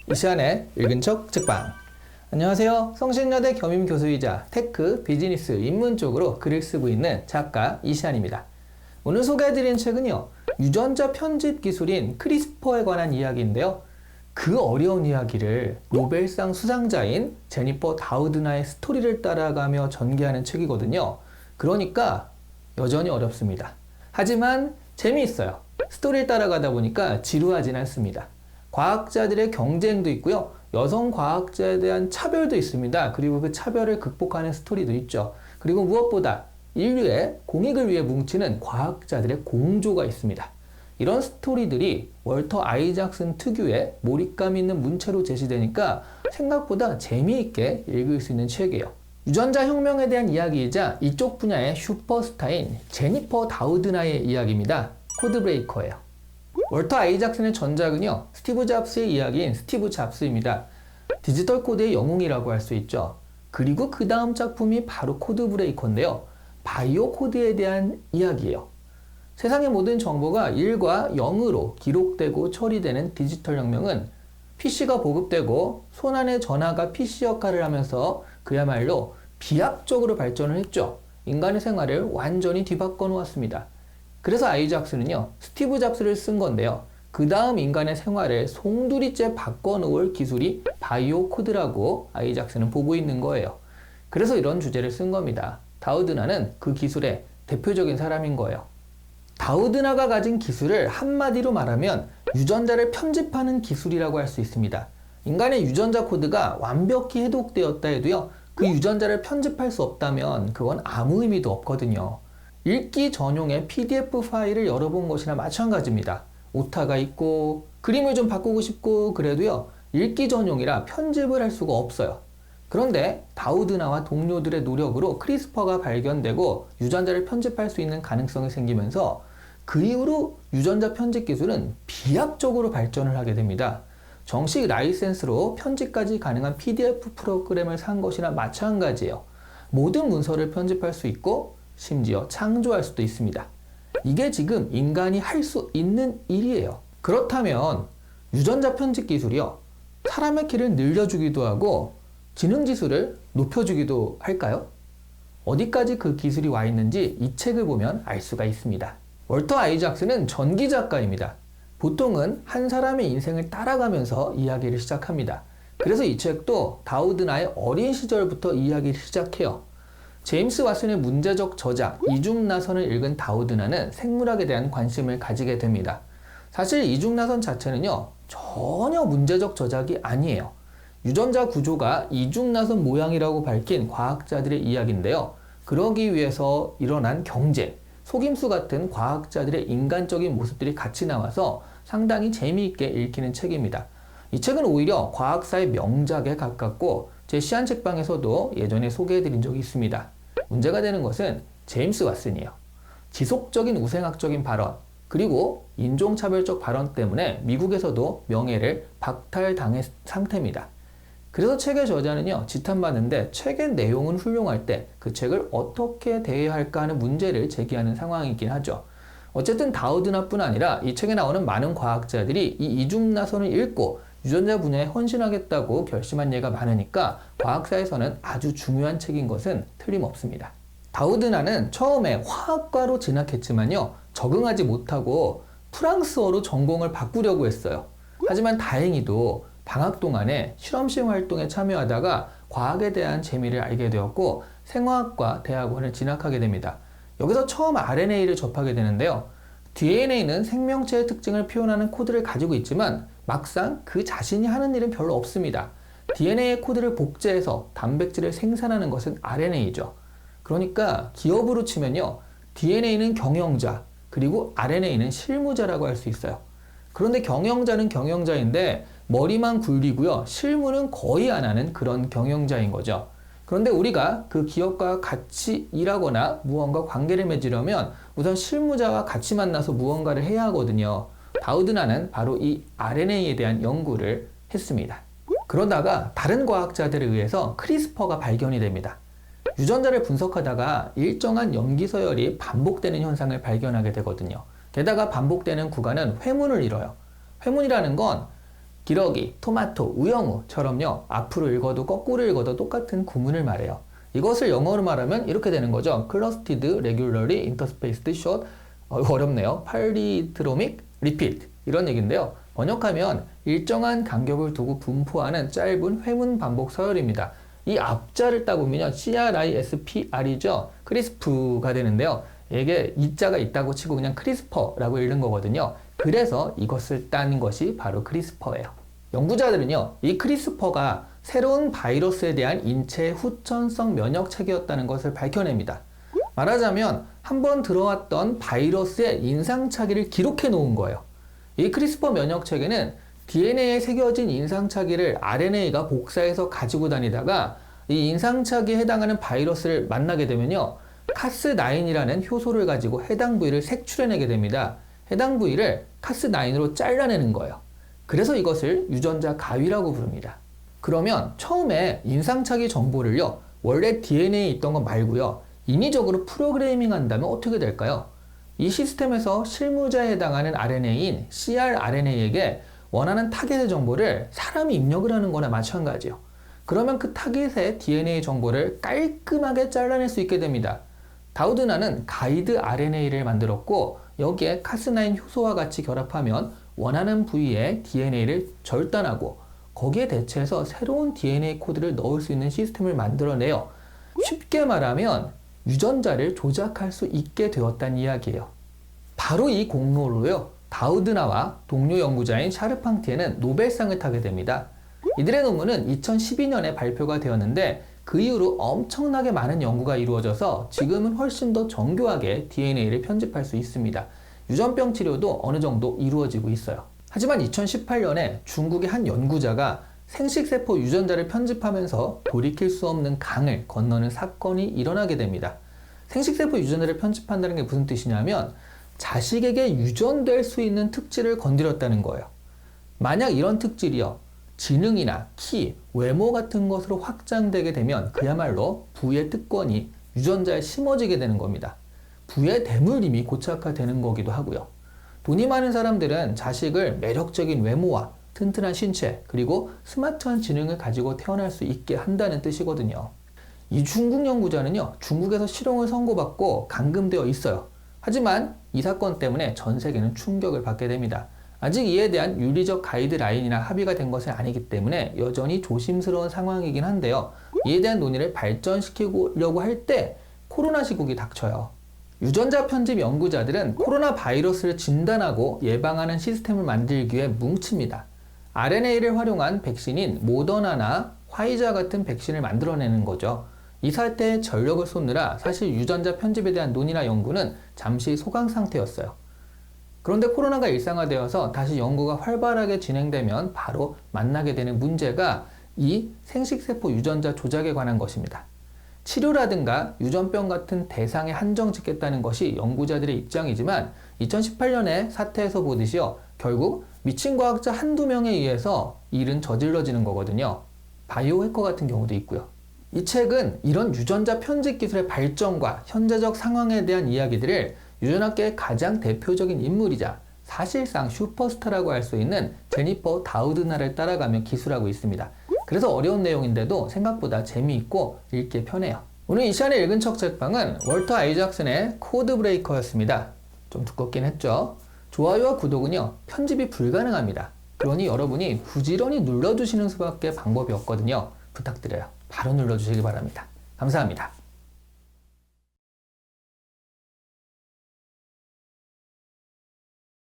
이시안의 읽은 척 책방. 안녕하세요. 성신여대 겸임교수이자 테크, 비즈니스, 인문 쪽으로 글을 쓰고 있는 작가 이시안입니다. 오늘 소개해드린 책은요, 유전자 편집 기술인 크리스퍼에 관한 이야기인데요. 그 어려운 이야기를 노벨상 수상자인 제니퍼 다우드나의 스토리를 따라가며 전개하는 책이거든요. 그러니까 여전히 어렵습니다. 하지만 재미있어요. 스토리를 따라가다 보니까 지루하진 않습니다. 과학자들의 경쟁도 있고요. 여성 과학자에 대한 차별도 있습니다. 그리고 그 차별을 극복하는 스토리도 있죠. 그리고 무엇보다 인류의 공익을 위해 뭉치는 과학자들의 공조가 있습니다. 이런 스토리들이 월터 아이작슨 특유의 몰입감 있는 문체로 제시되니까 생각보다 재미있게 읽을 수 있는 책이에요. 유전자 혁명에 대한 이야기이자 이쪽 분야의 슈퍼스타인 제니퍼 다우드나의 이야기입니다. 코드브레이커예요. 월터 아이작슨의 전작은요, 스티브 잡스의 이야기인 스티브 잡스입니다. 디지털 코드의 영웅이라고 할 수 있죠. 그리고 그 다음 작품이 바로 코드브레이커인데요. 바이오 코드에 대한 이야기예요. 세상의 모든 정보가 1과 0으로 기록되고 처리되는 디지털 혁명은 PC가 보급되고 손안의 전화가 PC 역할을 하면서 그야말로 비약적으로 발전을 했죠. 인간의 생활을 완전히 뒤바꿔 놓았습니다. 그래서 아이작스는요, 스티브 잡스를 쓴 건데요. 그 다음 인간의 생활을 송두리째 바꿔놓을 기술이 바이오 코드라고 아이작스는 보고 있는 거예요. 그래서 이런 주제를 쓴 겁니다. 다우드나는 그 기술의 대표적인 사람인 거예요. 다우드나가 가진 기술을 한마디로 말하면 유전자를 편집하는 기술이라고 할 수 있습니다. 인간의 유전자 코드가 완벽히 해독되었다 해도요, 그 유전자를 편집할 수 없다면 그건 아무 의미도 없거든요. 읽기 전용의 PDF 파일을 열어본 것이나 마찬가지입니다. 오타가 있고 그림을 좀 바꾸고 싶고 그래도요, 읽기 전용이라 편집을 할 수가 없어요. 그런데 다우드나와 동료들의 노력으로 크리스퍼가 발견되고 유전자를 편집할 수 있는 가능성이 생기면서 그 이후로 유전자 편집 기술은 비약적으로 발전을 하게 됩니다. 정식 라이센스로 편집까지 가능한 PDF 프로그램을 산 것이나 마찬가지예요. 모든 문서를 편집할 수 있고 심지어 창조할 수도 있습니다. 이게 지금 인간이 할 수 있는 일이에요. 그렇다면 유전자 편집 기술이요, 사람의 키를 늘려주기도 하고 지능지수를 높여주기도 할까요? 어디까지 그 기술이 와 있는지 이 책을 보면 알 수가 있습니다. 월터 아이작스는 전기 작가입니다. 보통은 한 사람의 인생을 따라가면서 이야기를 시작합니다. 그래서 이 책도 다우드나의 어린 시절부터 이야기를 시작해요. 제임스 왓슨의 문제적 저작 이중나선을 읽은 다우드나는 생물학에 대한 관심을 가지게 됩니다. 사실 이중나선 자체는요, 전혀 문제적 저작이 아니에요. 유전자 구조가 이중나선 모양이라고 밝힌 과학자들의 이야기인데요. 그러기 위해서 일어난 경제, 속임수 같은 과학자들의 인간적인 모습들이 같이 나와서 상당히 재미있게 읽히는 책입니다. 이 책은 오히려 과학사의 명작에 가깝고 제 시안 책방에서도 예전에 소개해드린 적이 있습니다. 문제가 되는 것은 제임스 왓슨이에요. 지속적인 우생학적인 발언, 그리고 인종차별적 발언 때문에 미국에서도 명예를 박탈당한 상태입니다. 그래서 책의 저자는요, 지탄받는데 책의 내용은 훌륭할 때 그 책을 어떻게 대해야 할까 하는 문제를 제기하는 상황이긴 하죠. 어쨌든 다우드나뿐 아니라 이 책에 나오는 많은 과학자들이 이 이중나선을 읽고 유전자 분야에 헌신하겠다고 결심한 예가 많으니까 과학사에서는 아주 중요한 책인 것은 틀림없습니다. 다우드나는 처음에 화학과로 진학했지만요, 적응하지 못하고 프랑스어로 전공을 바꾸려고 했어요. 하지만 다행히도 방학 동안에 실험실 활동에 참여하다가 과학에 대한 재미를 알게 되었고 생화학과 대학원을 진학하게 됩니다. 여기서 처음 RNA를 접하게 되는데요. DNA는 생명체의 특징을 표현하는 코드를 가지고 있지만 막상 그 자신이 하는 일은 별로 없습니다. DNA의 코드를 복제해서 단백질을 생산하는 것은 RNA죠. 그러니까 기업으로 치면요, DNA는 경영자, 그리고 RNA는 실무자라고 할 수 있어요. 그런데 경영자는 경영자인데 머리만 굴리고요, 실무는 거의 안 하는 그런 경영자인 거죠. 그런데 우리가 그 기업과 같이 일하거나 무언가 관계를 맺으려면 우선 실무자와 같이 만나서 무언가를 해야 하거든요. 다우드나는 바로 이 RNA에 대한 연구를 했습니다. 그러다가 다른 과학자들에 의해서 크리스퍼가 발견이 됩니다. 유전자를 분석하다가 일정한 염기 서열이 반복되는 현상을 발견하게 되거든요. 게다가 반복되는 구간은 회문을 이뤄요. 회문이라는 건 기러기, 토마토, 우영우처럼요. 앞으로 읽어도 거꾸로 읽어도 똑같은 구문을 말해요. 이것을 영어로 말하면 이렇게 되는 거죠. Clustered, Regularly, Interspaced, Short. 어렵네요. Palindromic, Repeat. 이런 얘기인데요. 번역하면 일정한 간격을 두고 분포하는 짧은 회문 반복 서열입니다. 이 앞자를 따보면요. CRISPR이죠. 크리스프가 되는데요. 이게 이자가 있다고 치고 그냥 크리스퍼라고 읽는 거거든요. 그래서 이것을 딴 것이 바로 크리스퍼예요. 연구자들은요, 이 크리스퍼가 새로운 바이러스에 대한 인체의 후천성 면역 체계였다는 것을 밝혀냅니다. 말하자면 한번 들어왔던 바이러스의 인상착의를 기록해 놓은 거예요. 이 크리스퍼 면역 체계는 DNA에 새겨진 인상착의를 RNA가 복사해서 가지고 다니다가 이 인상착의에 해당하는 바이러스를 만나게 되면요, 카스9이라는 효소를 가지고 해당 부위를 색출해내게 됩니다. 해당 부위를 카스9으로 잘라내는 거예요. 그래서 이것을 유전자 가위라고 부릅니다. 그러면 처음에 인상착의 정보를요, 원래 DNA에 있던 것 말고요, 인위적으로 프로그래밍 한다면 어떻게 될까요? 이 시스템에서 실무자에 해당하는 RNA인 crRNA에게 원하는 타겟의 정보를 사람이 입력을 하는 거나 마찬가지예요. 그러면 그 타겟의 DNA 정보를 깔끔하게 잘라낼 수 있게 됩니다. 다우드나는 가이드 RNA를 만들었고 여기에 카스9 효소와 같이 결합하면 원하는 부위의 DNA를 절단하고 거기에 대체해서 새로운 DNA 코드를 넣을 수 있는 시스템을 만들어내요. 쉽게 말하면 유전자를 조작할 수 있게 되었다는 이야기예요. 바로 이 공로로요, 다우드나와 동료 연구자인 샤르팡티에는 노벨상을 타게 됩니다. 이들의 논문은 2012년에 발표가 되었는데 그 이후로 엄청나게 많은 연구가 이루어져서 지금은 훨씬 더 정교하게 DNA를 편집할 수 있습니다. 유전병 치료도 어느 정도 이루어지고 있어요. 하지만 2018년에 중국의 한 연구자가 생식세포 유전자를 편집하면서 돌이킬 수 없는 강을 건너는 사건이 일어나게 됩니다. 생식세포 유전자를 편집한다는 게 무슨 뜻이냐면 자식에게 유전될 수 있는 특질을 건드렸다는 거예요. 만약 이런 특질이요, 지능이나 키, 외모 같은 것으로 확장되게 되면 그야말로 부의 특권이 유전자에 심어지게 되는 겁니다. 부의 대물림이 고착화되는 거기도 하고요. 돈이 많은 사람들은 자식을 매력적인 외모와 튼튼한 신체, 그리고 스마트한 지능을 가지고 태어날 수 있게 한다는 뜻이거든요. 이 중국 연구자는요, 중국에서 실형을 선고받고 감금되어 있어요. 하지만 이 사건 때문에 전 세계는 충격을 받게 됩니다. 아직 이에 대한 윤리적 가이드라인이나 합의가 된 것은 아니기 때문에 여전히 조심스러운 상황이긴 한데요. 이에 대한 논의를 발전시키려고 할 때 코로나 시국이 닥쳐요. 유전자 편집 연구자들은 코로나 바이러스를 진단하고 예방하는 시스템을 만들기 위해 뭉칩니다. RNA를 활용한 백신인 모더나나 화이자 같은 백신을 만들어내는 거죠. 이 사태에 전력을 쏟느라 사실 유전자 편집에 대한 논의나 연구는 잠시 소강 상태였어요. 그런데 코로나가 일상화되어서 다시 연구가 활발하게 진행되면 바로 만나게 되는 문제가 이 생식세포 유전자 조작에 관한 것입니다. 치료라든가 유전병 같은 대상에 한정 짓겠다는 것이 연구자들의 입장이지만 2018년의 사태에서 보듯이요, 결국 미친 과학자 한두 명에 의해서 일은 저질러지는 거거든요. 바이오 해커 같은 경우도 있고요. 이 책은 이런 유전자 편집 기술의 발전과 현재적 상황에 대한 이야기들을 유전학계의 가장 대표적인 인물이자 사실상 슈퍼스타라고 할 수 있는 제니퍼 다우드나를 따라가며 기술하고 있습니다. 그래서 어려운 내용인데도 생각보다 재미있고 읽기에 편해요. 오늘 이 시간에 읽은 척 책방은 월터 아이작슨의 코드 브레이커였습니다. 좀 두껍긴 했죠. 좋아요와 구독은요, 편집이 불가능합니다. 그러니 여러분이 부지런히 눌러주시는 수밖에 방법이 없거든요. 부탁드려요. 바로 눌러주시기 바랍니다. 감사합니다.